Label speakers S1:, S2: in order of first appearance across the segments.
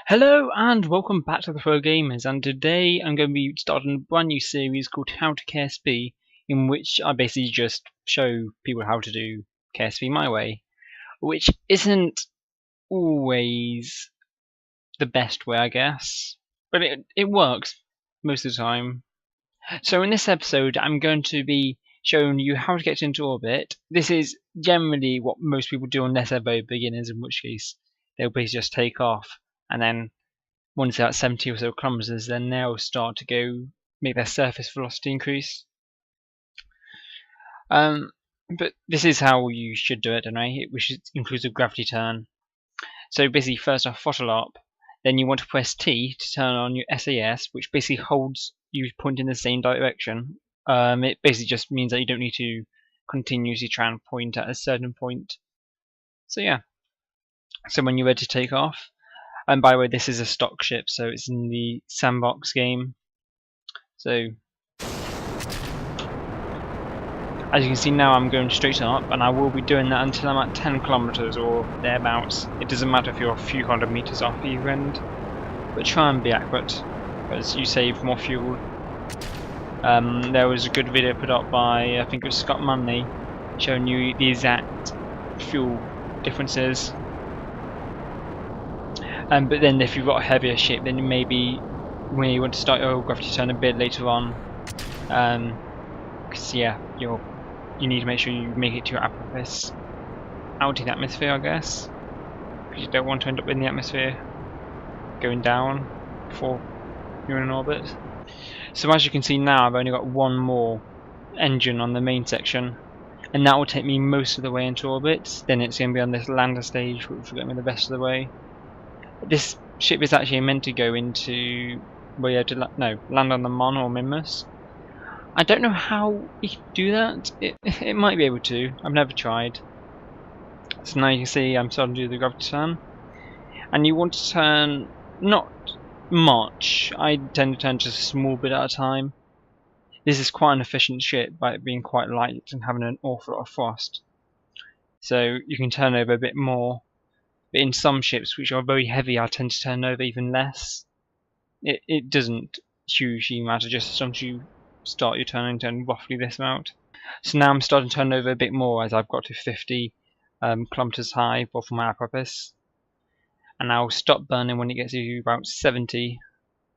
S1: Hello and welcome back to the Pro Gamers, and today I'm going to be starting a brand new series called How to KSP, in which I basically just show people how to do KSP my way, which isn't always the best way, I guess, but it works most of the time. So in this episode I'm going to be showing you how to get into orbit. This is generally what most people do unless they're very beginners, in which case they'll basically just take off, and then once they're at 70 or so kilometers, then they'll start to make their surface velocity increase. But this is how you should do it anyway, which includes a gravity turn. So basically, first off, throttle up, then you want to press T to turn on your SAS, which basically holds you point in the same direction. It basically just means that you don't need to continuously try and point at a certain point. So yeah. So when you're ready to take off, and by the way, this is a stock ship, so it's in the sandbox game. So as you can see now, I'm going straight up, and I will be doing that until I'm at 10 kilometers or thereabouts. It doesn't matter if you're a few hundred meters off either end, but try and be accurate, because you save more fuel. There was a good video put up by, I think it was Scott Manley, showing you the exact fuel differences. But then if you've got a heavier ship, then maybe when you want to start your gravity turn a bit later on, because yeah, you need to make sure you make it to your apparatus out in the atmosphere, I guess, because you don't want to end up in the atmosphere going down before you're in an orbit. So as you can see now, I've only got one more engine on the main section, and that will take me most of the way into orbit. Then it's going to be on this lander stage, which will get me the rest of the way. This ship is actually meant to go into, well, yeah, land on the Mon or Minmus. I don't know how you can do that. It might be able to. I've never tried. So now you can see I'm starting to do the gravity turn, and you want to turn not much. I tend to turn just a small bit at a time. This is quite an efficient ship by it being quite light and having an awful lot of thrust. So you can turn over a bit more. But in some ships which are very heavy, I tend to turn over even less. It doesn't hugely matter, just as long as you start your turning turn roughly this amount. So now I'm starting to turn over a bit more as I've got to 50 kilometers high for my apparatus. And I'll stop burning when it gets to about 70,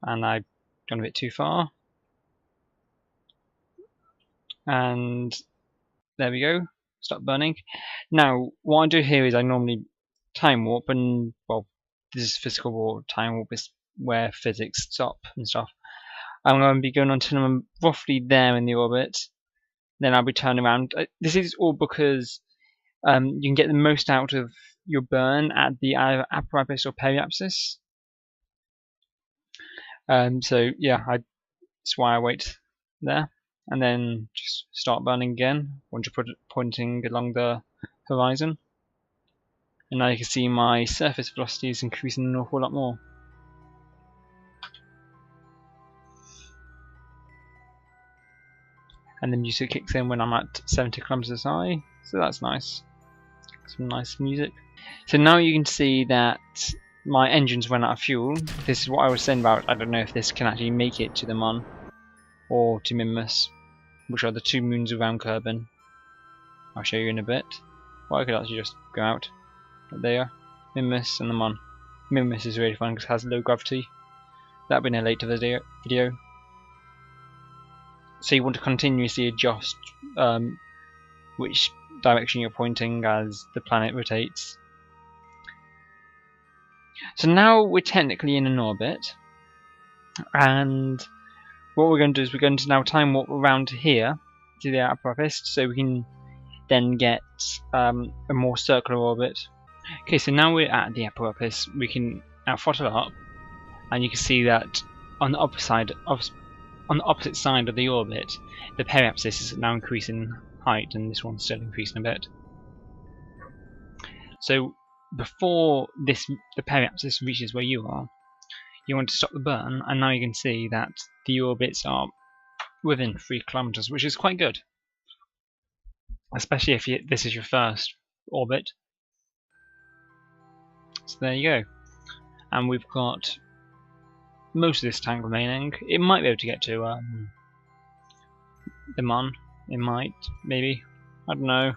S1: and I've gone a bit too far. And there we go, stop burning. Now, what I do here is I normally time warp, and well, this is physical warp. Time warp is where physics stop and stuff. I'm going to be going until I'm roughly there in the orbit. Then I'll be turning around. This is all because you can get the most out of your burn at the apparatus or periapsis. So yeah, that's why I wait there, and then just start burning again once you're pointing along the horizon. And now you can see my surface velocity is increasing an awful lot more. And the music kicks in when I'm at 70 kilometers high, so that's nice. Some nice music. So now you can see that my engines went out of fuel. This is what I was saying about, I don't know if this can actually make it to the Mon or to Minmus, which are the two moons around Kerbin. I'll show you in a bit. Well, I could actually just go out. But there you are, Minmus and the Mon. Minmus is really fun because it has low gravity. That'll be in a later video. So you want to continuously adjust which direction you're pointing as the planet rotates. So now we're technically in an orbit, and what we're going to do is we're going to now time warp around here to the apparatus, so we can then get a more circular orbit. Okay, so now we're at the apparatus, we can now throttle up, and you can see that on the opposite side of the orbit, the periapsis is now increasing in height, and this one's still increasing a bit. So before the periapsis reaches where you are, you want to stop the burn, and now you can see that the orbits are within 3 kilometers, which is quite good, especially if this is your first orbit. So there you go. and we've got most of this tank remaining. It might be able to get to the Mon. It might, maybe. I don't know.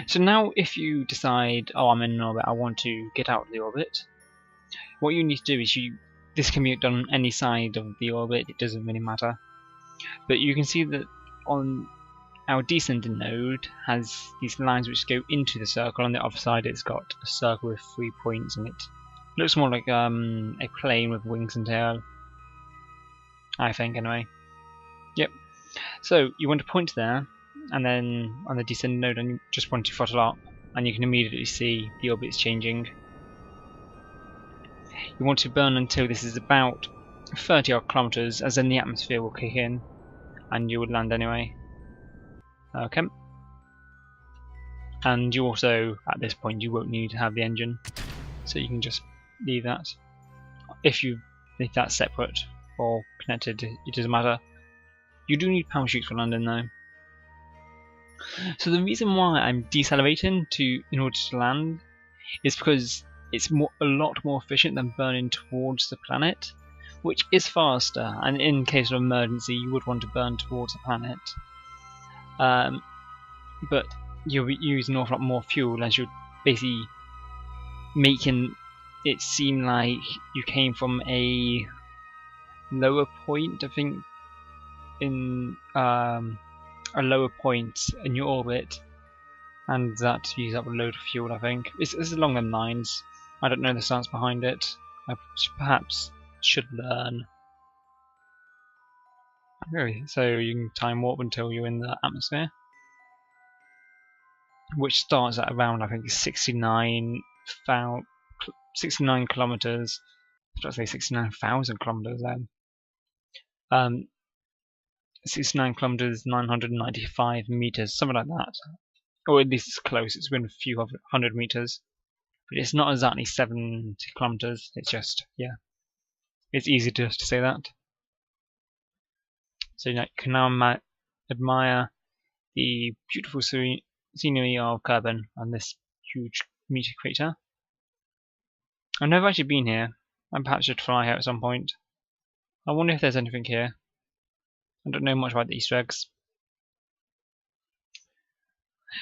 S1: So now if you decide, oh, I'm in an orbit, I want to get out of the orbit, what you need to do is this can be done on any side of the orbit, it doesn't really matter. But you can see that on our descending node has these lines which go into the circle. On the other side it's got a circle with 3 points in it. It looks more like a plane with wings and tail, I think, anyway. Yep. So you want to point there, and then on the descending node, and you just want to throttle up, and you can immediately see the orbit's changing. You want to burn until this is about 30 odd kilometers, as then the atmosphere will kick in, and you would land anyway. Okay. And you also, at this point, you won't need to have the engine, so you can just leave that. If that's separate or connected, it doesn't matter. You do need parachutes for landing though. So the reason why I'm decelerating in order to land is because it's a lot more efficient than burning towards the planet, which is faster, and in case of emergency you would want to burn towards the planet. But you'll use an awful lot more fuel, as you're basically making it seem like you came from a lower point, I think, in a lower point in your orbit, and that uses up a load of fuel, I think. It's along them lines. I don't know the science behind it. I perhaps should learn. Okay, so you can time warp until you're in the atmosphere, which starts at around, I think, 69 kilometers. I was about to say 69,000 kilometers then. 69 kilometers, 995 meters, something like that. Or at least it's close. It's been a few hundred meters, but it's not exactly 70 kilometers. It's just, yeah, it's easy just to say that. So you can now admire the beautiful scenery of Kerbin and this huge meteor crater. I've never actually been here. I perhaps should fly here at some point. I wonder if there's anything here. I don't know much about the Easter eggs.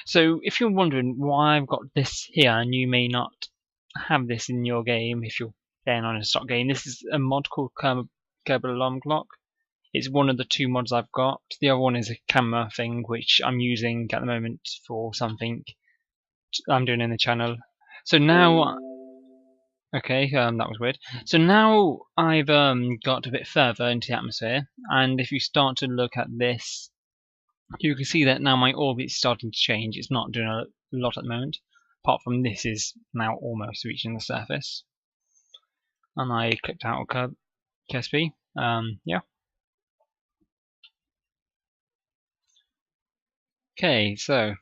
S1: So if you're wondering why I've got this here, and you may not have this in your game if you're playing on a stock game, this is a mod called Kerbal Alarm Clock. It's one of the 2 mods I've got. The other one is a camera thing, which I'm using at the moment for something I'm doing in the channel. So now, okay, that was weird. So now I've got a bit further into the atmosphere, and if you start to look at this, you can see that now my orbit is starting to change. It's not doing a lot at the moment, apart from this is now almost reaching the surface. And I clicked out of KSP. Yeah. Okay, so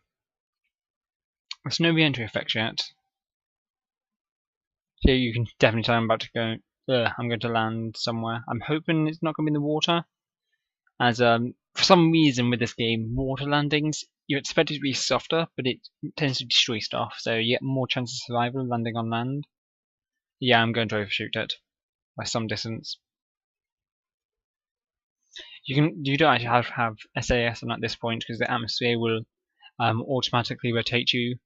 S1: there's no re-entry effects yet. So you can definitely tell I'm about to go. I'm going to land somewhere. I'm hoping it's not going to be in the water, as for some reason with this game, water landings you expect it to be softer, but it tends to destroy stuff, so you get more chance of survival landing on land. Yeah, I'm going to overshoot it by some distance. You don't actually have SAS on at this point, because the atmosphere will automatically rotate you.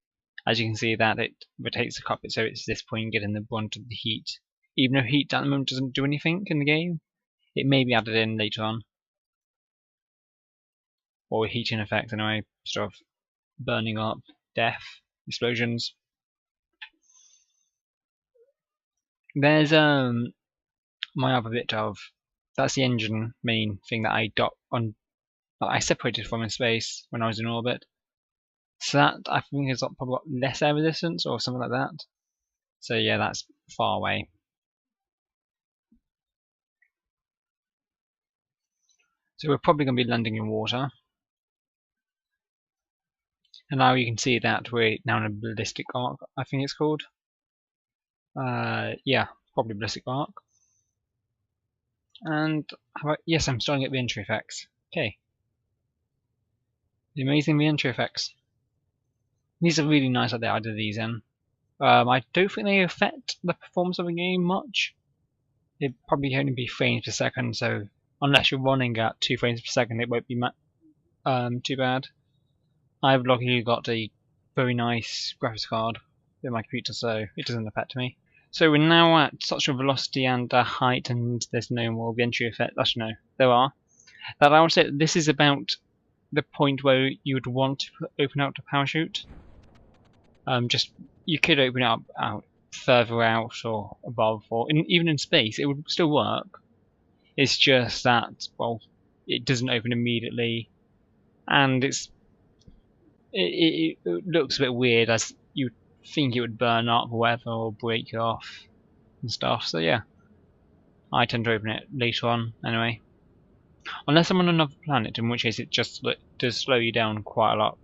S1: As you can see that it rotates the cockpit, so it's this point getting the brunt of the heat. Even though heat at the moment doesn't do anything in the game, it may be added in later on. Or heating effect anyway, sort of burning up, death, explosions. There's my other bit of, that's the engine main thing that I separated from in space when I was in orbit. So that I think has probably got less air resistance or something like that. So yeah, that's far away. So we're probably going to be landing in water. And now you can see that we're now in a ballistic arc, I think it's called. Yeah, probably ballistic arc. And yes, I'm starting at the entry effects. Okay. The amazing re-entry effects. These are really nice that they added these in. I don't think they affect the performance of the game much. it'd probably only be frames per second, so unless you're running at 2 frames per second, it won't be too bad. I've luckily got a very nice graphics card in my computer, so it doesn't affect me. So we're now at such a velocity and height, and there's no more re-entry effect. Actually, no, there are. That I would say this is about the point where you would want to open out the parachute. Just you could open it out further out or above, or even in space, it would still work. It's just that, well, it doesn't open immediately, and it looks a bit weird, as you think it would burn up or whatever, or break off and stuff. So yeah, I tend to open it later on anyway. Unless I'm on another planet, in which case it just does slow you down quite a lot,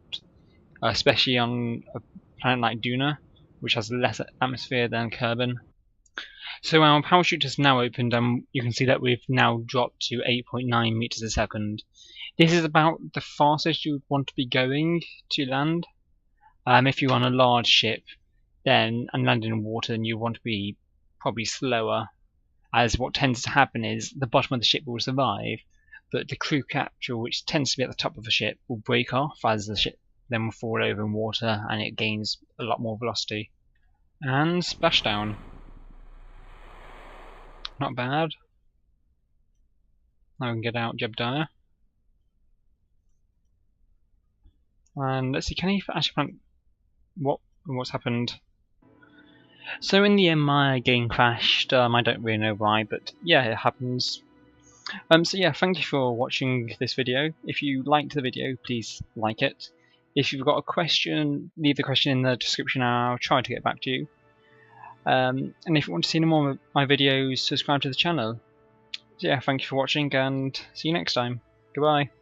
S1: especially on a planet like Duna, which has less atmosphere than Kerbin. So our parachute has now opened, and you can see that we've now dropped to 8.9 meters a second. This is about the fastest you would want to be going to land. If you're on a large ship, then and landing in water, then you want to be probably slower, as what tends to happen is the bottom of the ship will survive, but the crew capsule, which tends to be at the top of the ship, will break off as the ship then will fall over in water, and it gains a lot more velocity. And splashdown. Not bad. Now we can get out Jebediah. And let's see, can he actually find what's happened? So in the end, my game crashed. I don't really know why, but yeah, it happens. So yeah, thank you for watching this video. If you liked the video, please like it. If you've got a question, leave the question in the description and I'll try to get back to you. And if you want to see any more of my videos, subscribe to the channel. So yeah, thank you for watching and see you next time. Goodbye.